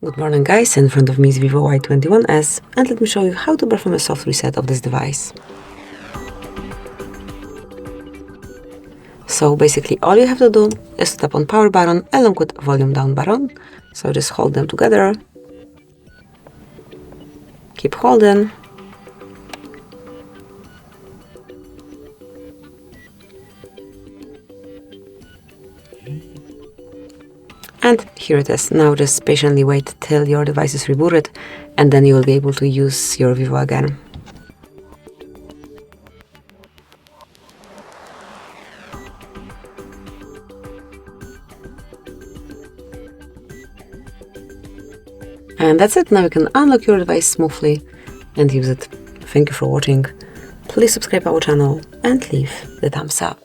Good morning guys, in front of me is VIVO Y21s and let me show you how to perform a soft reset of this device. So basically all you have to do is tap on power button along with volume down button. So just hold them together, keep holding, and here it is. Now just patiently wait till your device is rebooted and then you will be able to use your VIVO again. And that's it. Now you can unlock your device smoothly and use it. Thank you for watching. Please subscribe our channel and leave the thumbs up.